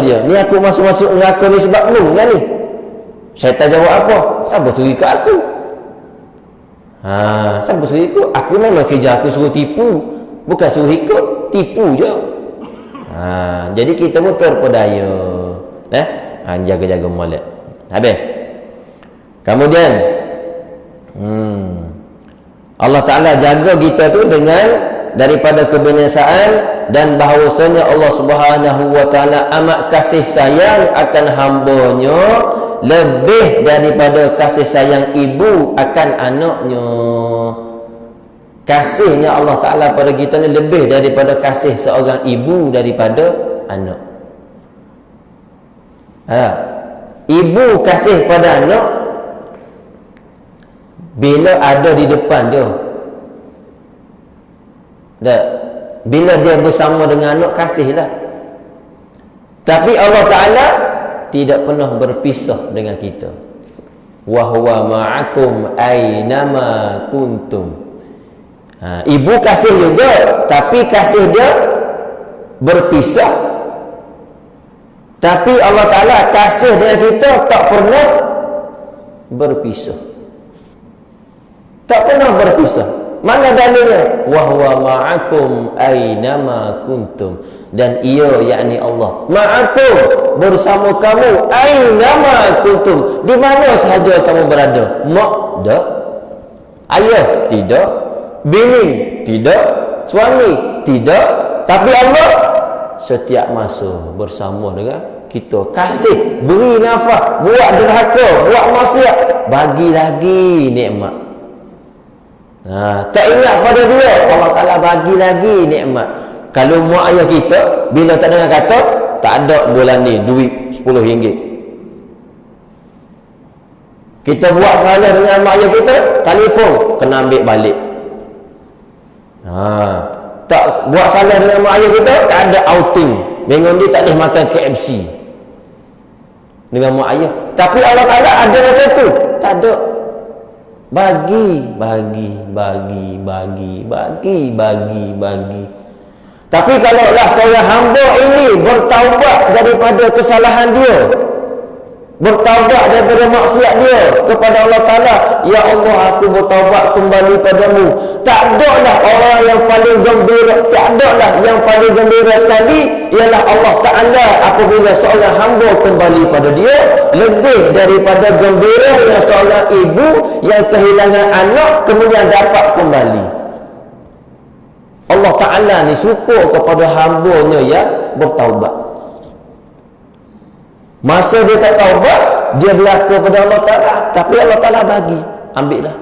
dia. Ni aku masuk neraka ni sebab lu kan ni. Syaitan jawab apa? Siapa suruh ikut aku? Siapa suruh ikut? Aku memang kerja aku suruh tipu, bukan suruh ikut, tipu je. Jadi kita pun terpedaya. Jaga-jaga molek. Habis. Kemudian Allah Ta'ala jaga kita tu dengan daripada kebinasaan, dan bahawasanya Allah Subhanahu wa Ta'ala amat kasih sayang akan hamba-Nya lebih daripada kasih sayang ibu akan anaknya. Kasihnya Allah Ta'ala pada kita ni lebih daripada kasih seorang ibu daripada anak. Ibu kasih pada anak bila ada di depan je. Bila dia bersama dengan anak, kasihlah. Tapi Allah Ta'ala tidak pernah berpisah dengan kita. Wa huwa ma'akum aynama kuntum. Ibu kasih juga, tapi kasih dia berpisah. Tapi Allah Ta'ala kasih dengan kita tak pernah berpisah. Tak pernah berpisah. Mana dalilnya? Wa huwa ma'akum aynama kuntum. Dan ia, yakni Allah, ma'akum, bersama kamu, aynama kuntum, di mana sahaja kamu berada. Mak tak, ayah tidak, bini tidak, suami tidak, tapi Allah setiap masa bersama dengan kita. Kasih, beri nafas, buat derhaka, buat maksiat, bagi lagi nikmat. Tak ingat pada dia, Allah Ta'ala bagi lagi nikmat. Kalau mak ayah kita bila tak dengar kata, tak ada bulan ni duit RM10, kita buat salah dengan mak ayah kita, telefon kena ambil balik. Tak buat salah dengan mak ayah kita, tak ada outing, minggu ni tak boleh makan KFC dengan mak ayah. Tapi Allah Ta'ala ada macam tu? Tak ada. Bagi. Tapi kalaulah seorang hamba ini bertaubat daripada kesalahan dia, bertaubat daripada maksiat dia kepada Allah Ta'ala, ya Allah, aku bertaubat kembali padamu. Tak ada lah orang yang paling gembira, tak ada lah yang paling gembira sekali ialah Allah Ta'ala apabila seorang hamba kembali pada dia, lebih daripada gembiranya seorang ibu yang kehilangan anak kemudian dapat kembali. Allah Ta'ala ni suka kepada hamba-Nya yang bertaubat. Masa dia tak taubat, dia belaka pada Allah Ta'ala, tapi Allah Ta'ala bagi. Ambillah,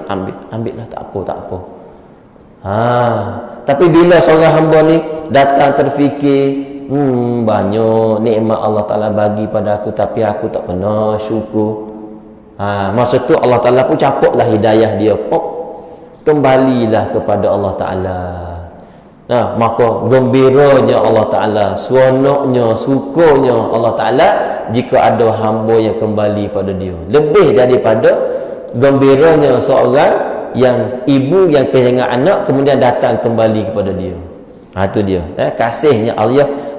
tak apa. Tapi bila seorang hamba ni datang terfikir, banyak nikmat Allah Ta'ala bagi pada aku, tapi aku tak pernah syukur. Masa tu Allah Ta'ala pun capuklah hidayah dia, kembalilah kepada Allah Ta'ala. Maka gembiranya Allah Ta'ala, seronoknya, sukurnya Allah Ta'ala jika ada hamba yang kembali pada dia, lebih daripada gembiranya seorang yang ibu yang kehilangan anak kemudian datang kembali kepada dia. Itu dia kasihnya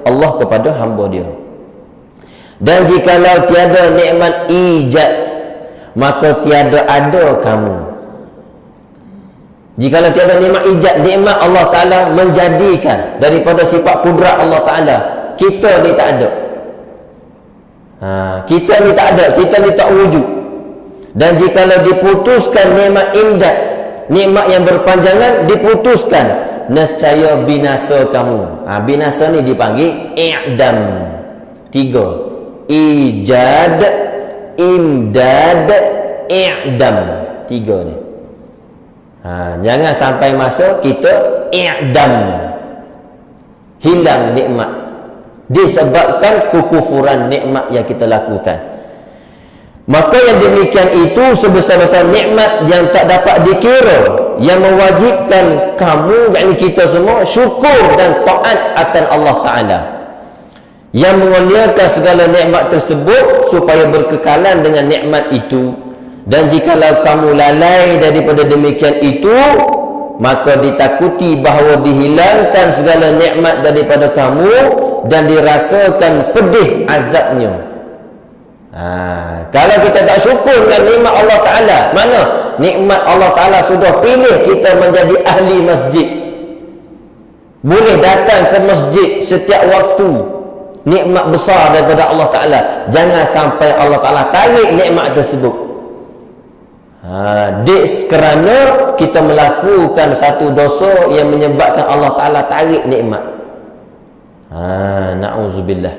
Allah kepada hamba dia. Dan jikalau tiada nikmat ijad, maka tiada ada kamu. Jikalau tiada nikmat ijad, nikmat Allah Ta'ala menjadikan daripada sifat kudrat Allah Ta'ala, kita ni tak ada. Kita ni tak ada, kita ni tak wujud. Dan jikalau diputuskan nikmat imdad, nikmat yang berpanjangan diputuskan, nescaya binasa kamu. Binasa ni dipanggil i'dam. 3. Ijad, imdad, i'dam. 3 ni. Jangan sampai masa kita i'dam, hilang nikmat disebabkan kekufuran nikmat yang kita lakukan. Maka yang demikian itu sebesar-besar nikmat yang tak dapat dikira, yang mewajibkan kamu, yakni kita semua, syukur dan taat akan Allah Ta'ala, yang menguliakan segala nikmat tersebut supaya berkekalan dengan nikmat itu. Dan jikalau kamu lalai daripada demikian itu, maka ditakuti bahawa dihilangkan segala nikmat daripada kamu dan dirasakan pedih azabnya. Kalau kita tak syukur dengan nikmat Allah Ta'ala, mana nikmat Allah Ta'ala sudah pilih kita menjadi ahli masjid, boleh datang ke masjid setiap waktu, nikmat besar daripada Allah Ta'ala. Jangan sampai Allah Ta'ala tarik nikmat tersebut. Kerana kita melakukan satu dosa yang menyebabkan Allah Ta'ala tarik nikmat. Na'udzubillah.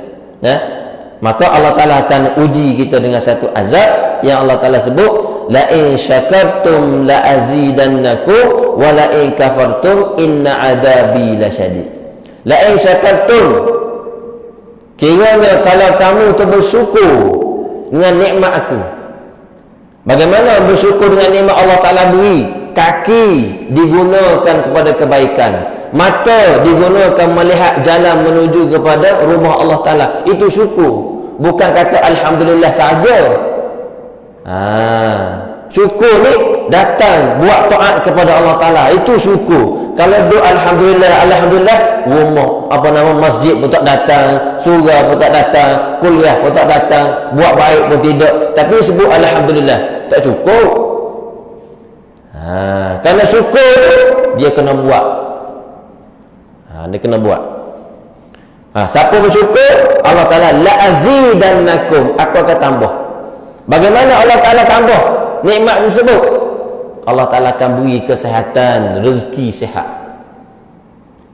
Maka Allah Ta'ala akan uji kita dengan satu azab yang Allah Ta'ala sebut, la in syakartum la azidannakum wa la in kafartum inna adabi lasyadid. La in syakartum, kiranya kalau kamu tu bersyukur dengan nikmat aku. Bagaimana bersyukur dengan nikmat Allah Ta'ala beri? Kaki digunakan kepada kebaikan, mata digunakan melihat jalan menuju kepada rumah Allah Ta'ala. Itu syukur. Bukan kata Alhamdulillah saja. Syukur ni datang buat taat kepada Allah Ta'ala, itu syukur. Kalau doa Alhamdulillah, Alhamdulillah, rumah masjid pun tak datang, surau pun tak datang, kuliah pun tak datang, buat baik pun tidak, tapi sebut Alhamdulillah, tak cukup. Kerana syukur dia kena buat. Dia kena buat. Siapa bersyukur, Allah Ta'ala la azidannakum, aku akan tambah. Bagaimana Allah Ta'ala tambah nikmat tersebut? Allah Ta'ala akan beri kesihatan, rezeki sihat.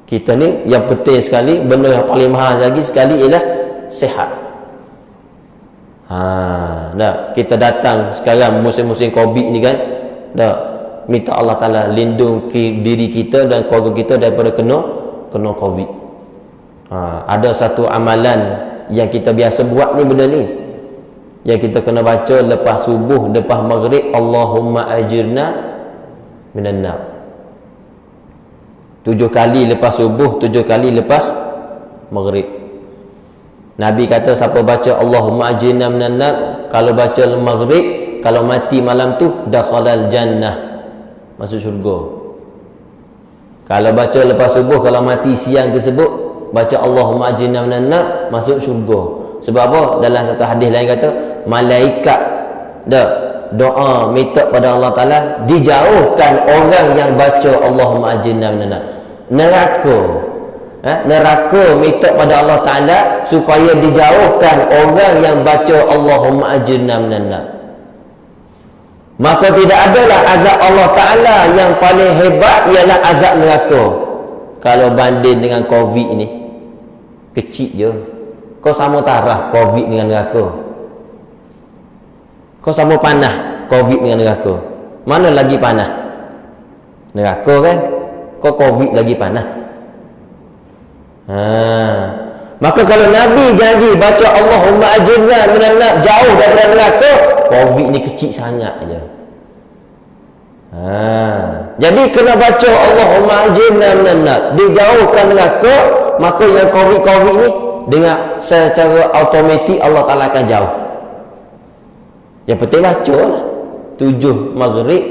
Kita ni yang penting sekali, benda yang paling mahal lagi sekali ialah sihat. Kita datang sekarang musim-musim Covid ni kan, minta Allah Ta'ala lindungi diri kita dan keluarga kita daripada kena Covid. Ada satu amalan yang kita biasa buat ni, benda ni yang kita kena baca lepas subuh, lepas maghrib, Allahumma ajirna minan nar. 7 kali lepas subuh, 7 kali lepas maghrib. Nabi kata siapa baca Allahumma ajirna minan nar, kalau baca maghrib, kalau mati malam tu, dakhalal jannah, masuk syurga. Kalau baca lepas subuh, kalau mati siang tersebut, baca Allahumma ajirna minan nar, masuk syurga. Sebab apa? Dalam satu hadis lain kata, malaikat doa minta pada Allah Ta'ala dijauhkan orang yang baca Allahumma ajirna minan nar. Neraka minta pada Allah Ta'ala supaya dijauhkan orang yang baca Allahumma ajirna minan nar. Maka tidak adalah azab Allah Ta'ala yang paling hebat ialah azab neraka. Kalau banding dengan Covid ni, kecil je. Kau sama tarah Covid dengan neraka. Kau sama panah Covid dengan neraka. Mana lagi panah? Neraka kan? Kau Covid lagi panah. Maka kalau Nabi janji baca Allahumma ajirna minan nar, jauh daripada neraka, Covid ni kecil sangat je. Jadi kena baca Allahumma ajirna minan nar, dijauhkan neraka. Maka yang Covid ni dengan secara automatik Allah Ta'ala akan jauh. Yang penting baca lah. 7 maghrib,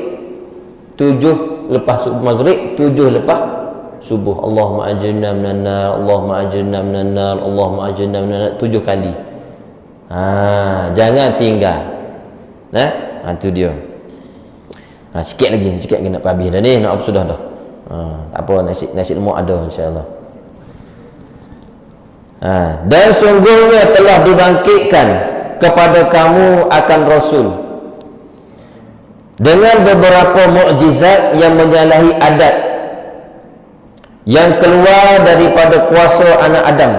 7 lepas maghrib, 7 lepas subuh. Allahumma ajirna minan nar, Allahumma ajirna minan nar, Allahumma ajirna minan nar, 7 kali. Jangan tinggal. Itu dia. Sikit lagi nak habis dah ni, nak apa sudah dah. Tak apa, nasi lemak ada insya-Allah. Dan sungguhnya telah dibangkitkan kepada kamu akan Rasul dengan beberapa mukjizat yang menyalahi adat, yang keluar daripada kuasa anak Adam.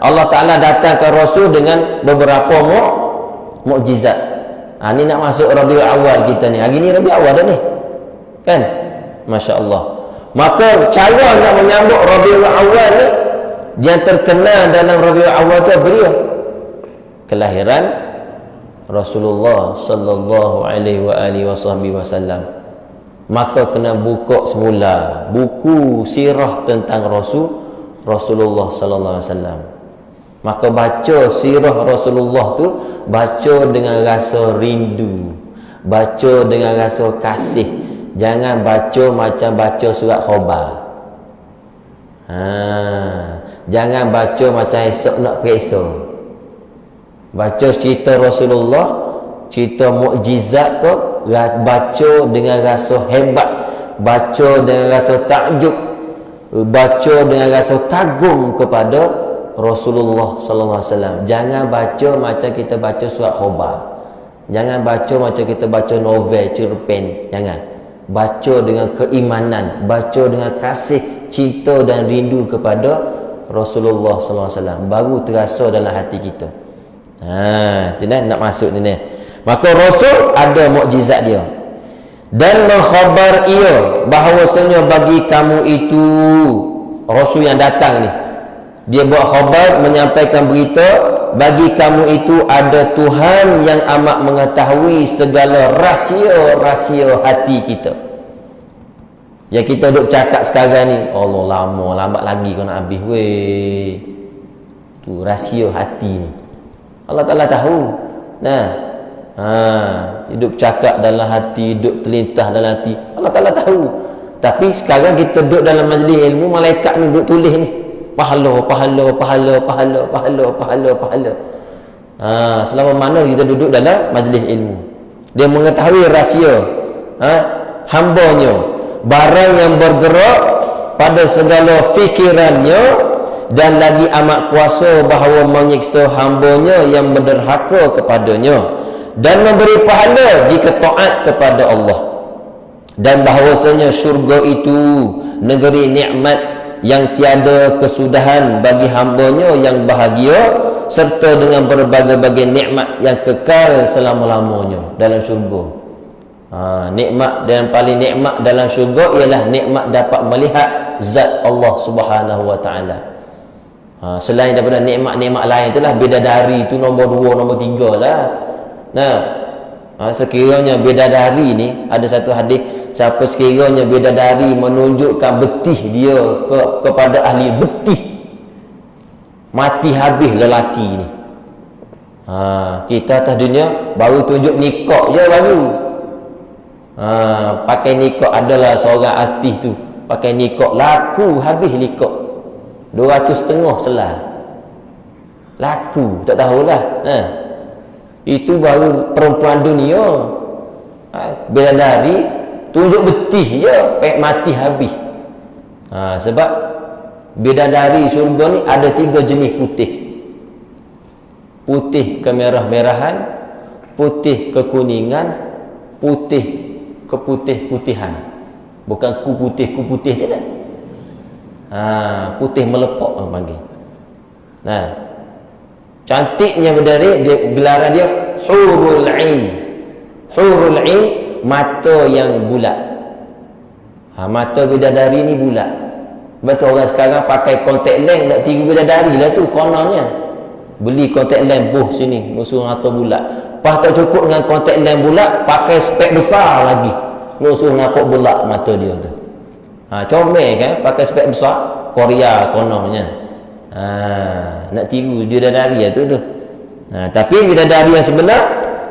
Allah Ta'ala datangkan Rasul dengan beberapa mukjizat. Ni nak masuk Rabiul Awal kita ni. Hari ni Rabiul Awal dah ni, kan? Masya Allah. Maka cara nak menyambut Rabiul Awal ni, yang terkenal dalam Rabiul Awal tu beliau kelahiran Rasulullah sallallahu alaihi wasallam. Maka kena buka semula buku sirah tentang Rasulullah sallallahu alaihi wasallam. Maka baca sirah Rasulullah tu, baca dengan rasa rindu, baca dengan rasa kasih. Jangan baca macam baca surat khabar. Jangan baca macam esok nak periksa. Baca cerita Rasulullah, cerita mukjizat kau, baca dengan rasa hebat, baca dengan rasa takjub, baca dengan rasa kagum kepada Rasulullah sallallahu alaihi wasallam. Jangan baca macam kita baca surat khabar. Jangan baca macam kita baca novel cerpen. Jangan. Baca dengan keimanan, baca dengan kasih, cinta dan rindu kepada Rasulullah sallallahu alaihi wasallam, baru terasa dalam hati kita. Nak masuk ni. Maka Rasul ada mukjizat dia, dan mengkhabar ia bahawasanya bagi kamu itu, Rasul yang datang ni, dia buat khabar, menyampaikan berita, bagi kamu itu ada Tuhan yang amat mengetahui segala rahsia-rahsia hati kita. Yang kita duk cakap sekarang ni, Allah lambat lagi kau nak habis weh. Tu rahsia hati ni, Allah Ta'ala tahu. Hidup cakap dalam hati, duduk terlintah dalam hati, Allah Ta'ala tahu. Tapi sekarang kita duduk dalam majlis ilmu, malaikat ni duduk tulis ni, pahala. Selama mana kita duduk dalam majlis ilmu, dia mengetahui rahsia hambanya, barang yang bergerak pada segala fikirannya, dan lagi amat kuasa bahawa menyiksa hambanya yang berderhaka kepadanya, dan memberi pahala jika taat kepada Allah. Dan bahawasanya syurga itu negeri nikmat yang tiada kesudahan bagi hambanya yang bahagia, serta dengan berbagai-bagai nikmat yang kekal selama-lamanya dalam syurga. Nikmat dan paling nikmat dalam syurga ialah nikmat dapat melihat zat Allah Subhanahu wa taala. Selain daripada nikmat-nikmat lain itulah, bidadari itu nombor 2, nombor 3 lah. Sekiranya bidadari ni, ada satu hadis, siapa sekiranya bidadari menunjukkan betih dia kepada ahli betih, mati habis lelaki ni. Kita atas dunia baru tunjuk nikah je baru. Pakai nikah, adalah seorang artis tu pakai nikah, laku habis nikah 200.5 selah, laku tak tahulah. Itu baru perempuan dunia. Bidadari tunjuk betih je, mati habis. Sebab bidadari syurga ni ada 3 jenis putih. Putih kemerah-merahan, putih kekuningan, putih keputih-putihan. Bukan ku putih dia tak. Putih melepok orang panggil. Cantiknya bidadari, dia gelaran dia hurul ain. Hurul ain, mata yang bulat. Mata bidadari ni bulat. Betul, orang sekarang pakai kontak lens nak tiru bidadari lah tu kononnya. Beli kontak lens buh sini, musuh mata bulat. Lepas tak cukup dengan kontak lens bulat, pakai spek besar lagi, musuh nampak bulat mata dia tu. Comel kan, pakai spek besar, Korea kononnya. Nak tiru bidadari lah tu. Tapi bidadari yang sebenar,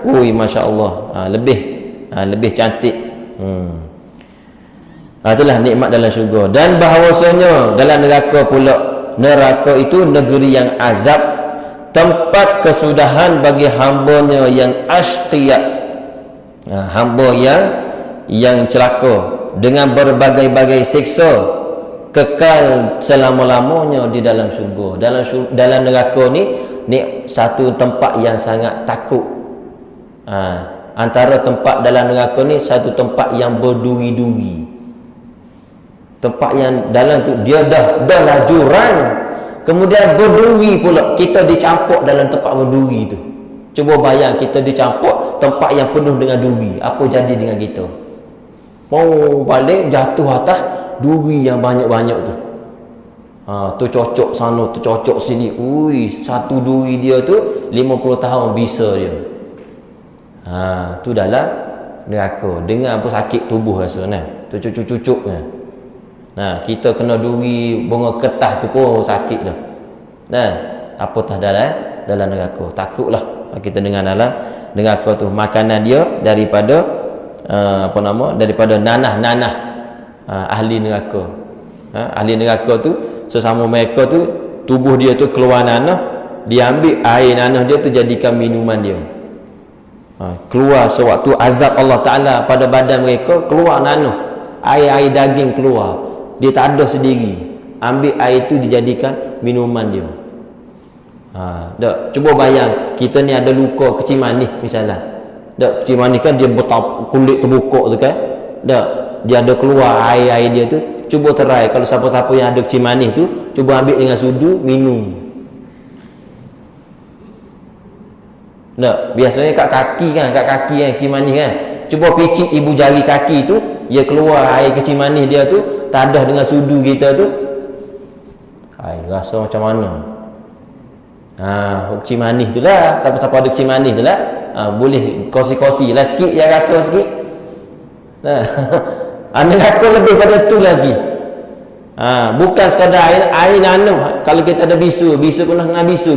Masya Allah, lebih cantik. Itulah nikmat dalam syurga. Dan bahawasanya dalam neraka pula, neraka itu negeri yang azab, tempat kesudahan bagi hambanya yang ashqiya, hamba yang celaka, dengan berbagai-bagai siksa, kekal selama-lamanya di dalam syurga. Dalam neraka ni satu tempat yang sangat takut. Antara tempat dalam neraka ni satu tempat yang berduri-duri. Tempat yang dalam tu dia dah lajuran, kemudian berduri pula. Kita dicampur dalam tempat berduri tu. Cuba bayang kita dicampur tempat yang penuh dengan duri, apa jadi dengan kita? Mau balik jatuh atas duri yang banyak-banyak tu. Tu cocok sana, tu cocok sini. Ui, satu duri dia tu 50 tahun bisa dia. Tu dalam neraka. Dengar apa sakit tubuh rasa nah. Tu cucuk-cucuk nah. Kita kena duri bunga kertas tu pun sakit dah. Apatah dalam neraka. Takutlah kita dengar dalam neraka tu. Makanan dia daripada daripada nanah-nanah ahli neraka. Ahli neraka tu sesama mereka tu, tubuh dia tu keluar nanah, dia ambil air nanah dia tu jadikan minuman dia. Keluar sewaktu azab Allah Ta'ala pada badan mereka, keluar nanah, air daging keluar, dia tak ada sendiri, ambil air tu dijadikan minuman dia. Cuba bayang kita ni ada luka kecil manis misalnya. Kecil manis kan dia kulit terbuka tu kan. Dia ada keluar air dia tu. Cuba terai kalau siapa-siapa yang ada kecil manis tu, cuba ambil dengan sudu, minum. Biasanya kat kaki kan kecil manis kan. Cuba picit ibu jari kaki tu, dia keluar air kecil manis dia tu, tadah dengan sudu kita tu. Rasa macam mana? Kecil manis tu lah. Siapa-siapa ada kecil manis tu lah, boleh kongsi-kongsi lah sikit yang rasa sikit. Neraka lebih pada tu lagi. Bukan sekadar air nanam. Kalau kita ada bisu pernah kena bisu.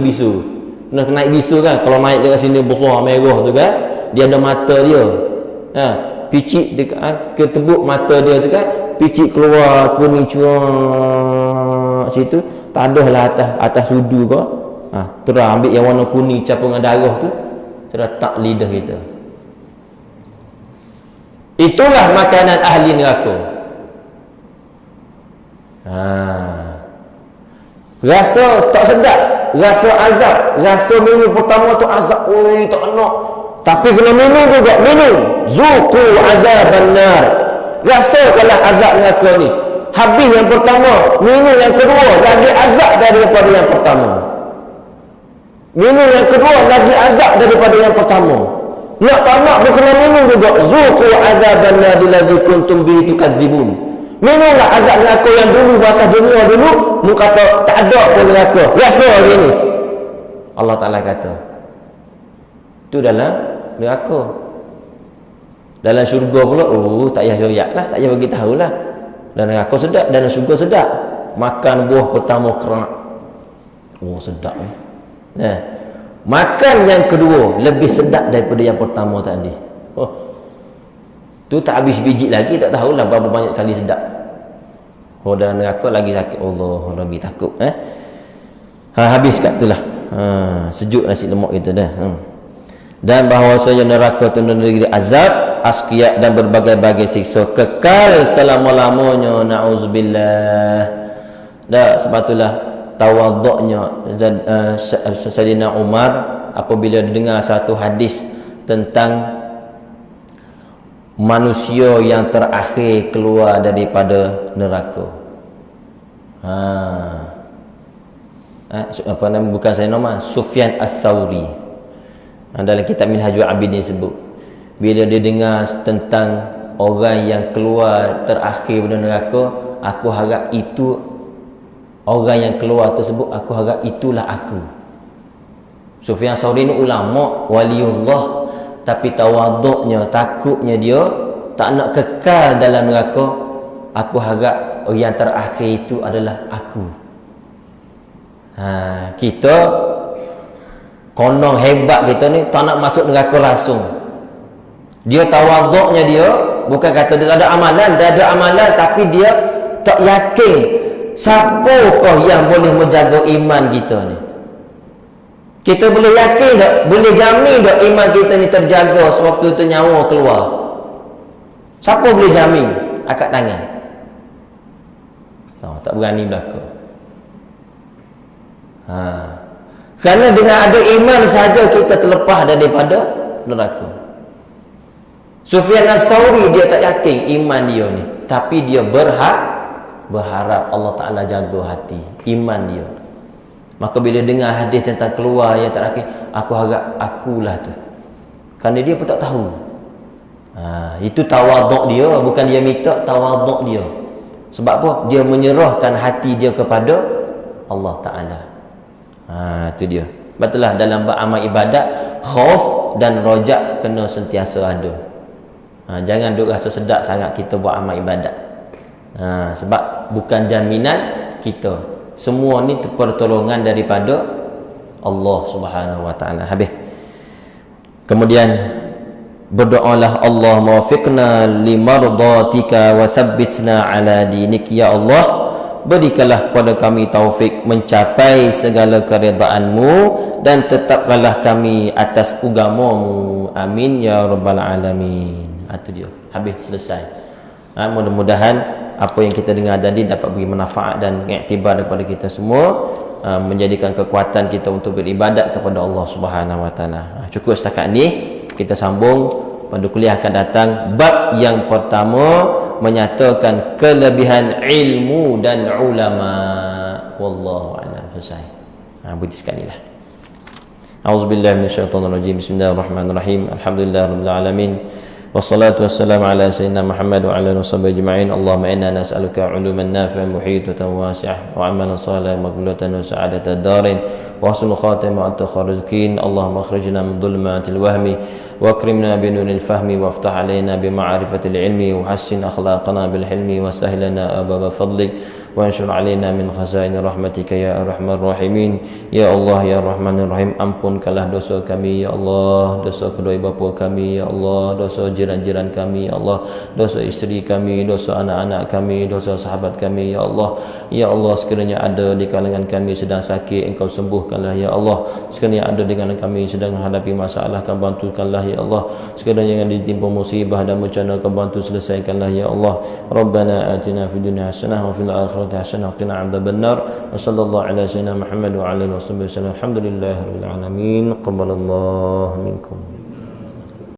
Pernah kena bisu kan. Kalau naik dekat sini besar merah tu kan, dia ada mata dia. Picit dekat ketebuk mata dia tu kan, picit keluar kuning cuak situ, tadah atas sudu kau. Terus ambil yang warna kuning campur dengan darah tu, terus tak lidah kita. Itulah makanan ahli neraka. Rasa tak sedap, rasa azab, rasa minum pertama tu azab, oi tak enak. Tapi kena minum juga, minum. Zuqu azaban nar. Rasakanlah azab neraka ni. Habis yang pertama, minum yang kedua, lagi azab daripada yang pertama. Minum yang kedua, lagi azab daripada yang pertama. Nak tak nak dia kena minum juga. Zuqu azaban nar allazi kuntum bihi tukadzibun. Minumlah azab neraka yang dulu masa dunia dulu mu kata tak ada pun neraka. Rasa hari ni. Allah Taala kata. Itu dalam neraka. Dalam syurga pula tak payah royak lah, tak payah bagi tahulah. Dalam neraka sedap, dalam syurga sedap. Makan buah pertama kerak. Sedap ni. Makan yang kedua lebih sedap daripada yang pertama tadi. Tu tak habis biji lagi, tak tahulah berapa banyak kali sedap. Dalam neraka lagi sakit. Allah, Rabbi takut. Habis kat itulah. Sejuk nasi lemak kita dah. Dan bahawasanya neraka itu negeri azab, asqiyat dan berbagai-bagai siksa, kekal selama-lamanya. Na'udzubillah. Sebab itulah tawaduknya Sayyidina Umar apabila dengar satu hadis tentang manusia yang terakhir keluar daripada neraka. Apa nama, bukan saya nama, Sufyan Ats-Tsauri. Dalam kitab Minhajul Abidin sebut, bila dia dengar tentang orang yang keluar terakhir daripada neraka, aku harap itu orang yang keluar tersebut, aku harap itulah aku. Sufyan Ats-Tsauri ni ulama, waliullah, tapi tawaduknya, takutnya dia tak nak kekal dalam neraka. Aku harap yang terakhir itu adalah aku. Kita konon hebat kita ni tak nak masuk neraka langsung. Dia tawaduknya dia, bukan kata dia tak ada amalan, dia ada amalan, tapi dia tak yakin siapakah yang boleh menjaga iman kita ni. Kita boleh yakin tak? Boleh jamin tak iman kita ni terjaga sewaktu tu nyawa keluar? Siapa boleh jamin? Angkat tangan. Tak berani belaka. Kerana dengan ada iman saja kita terlepas daripada neraka. Sufyan As-Sauri dia tak yakin iman dia ni, tapi dia berharap Allah Ta'ala jaga hati iman dia. Maka bila dengar hadis tentang keluar yang tak yakin, aku harap akulah tu. Kerana dia pun tak tahu. Itu tawaduk dia, bukan dia minta, tawaduk dia. Sebab apa? Dia menyerahkan hati dia kepada Allah Ta'ala. Itu dia. Betullah dalam beramal ibadat, khauf dan rojak kena sentiasa ada. Jangan duk rasa sedap sangat kita buat amal ibadat. Sebab bukan jaminan kita. Semua ni pertolongan daripada Allah Subhanahu wa taala. Habis. Kemudian berdoalah, Allah muwaffiqna limardatika wa thabbitna ala dinik. Ya Allah, berikanlah kepada kami taufik mencapai segala keredaanmu dan tetapkanlah kami atas agamamu. Amin ya rabbal alamin. Itu dia. Habis, selesai. Mudah-mudahan apa yang kita dengar tadi dapat beri manfaat dan iktibar daripada kita semua, menjadikan kekuatan kita untuk beribadat kepada Allah Subhanahu wa taala. Cukup setakat ni, kita sambung pada kuliah akan datang. Bab yang pertama menyatakan kelebihan ilmu dan ulama. Wallahu a'lam. Selesai. Berhenti sekali lah. A'udzubillahi minasyaitonirrajim. Bismillahirrahmanirrahim. Alhamdulillahirabbil alamin. Wassalatu wassalamu ala sayyidina Muhammad wa ala alihi washabbihi ajma'in. Allahumma inna nas'aluka 'uluman nafi'an muhitatan wasi'ah wa 'amalan salihan maqbulatan wa sa'adatan darin wa husnul khatimah wa takharruz kin. Allahumma akhrijna min dhulumatil wahmi wa akrimna bi nuril fahmi wa aftah 'alaina bi ma'rifatil ilmi wa hassin akhlaqana bil hilmi wa sahhil lana abwaaba fadlik wa anshur 'alaina min khazaini rahmatika ya arhamar rahimin. Ya Allah ya Rahmanir Rahim, ampunkanlah dosa kami ya Allah, dosa kedua ibu bapa kami ya Allah, dosa jiran-jiran kami ya Allah, dosa isteri kami, dosa anak-anak kami, dosa sahabat kami ya Allah. Ya Allah, sekiranya ada di kalangan kami sedang sakit, Engkau sembuhkanlah ya Allah. Sekiranya ada di kalangan kami sedang menghadapi masalah, Kau bantukanlah ya Allah. Sekiranya yang ditimpa musibah dan bencana, Kau bantu selesaikanlah ya Allah. Rabbana atina fid dunya hasanah wa fil akhirati hasanah wa qina adzabannar. Wa sallallahu ala sayyidina Muhammad wa ala alihi wasallam. Alhamdulillahirabbil alamin. Qabbalallahu minkum.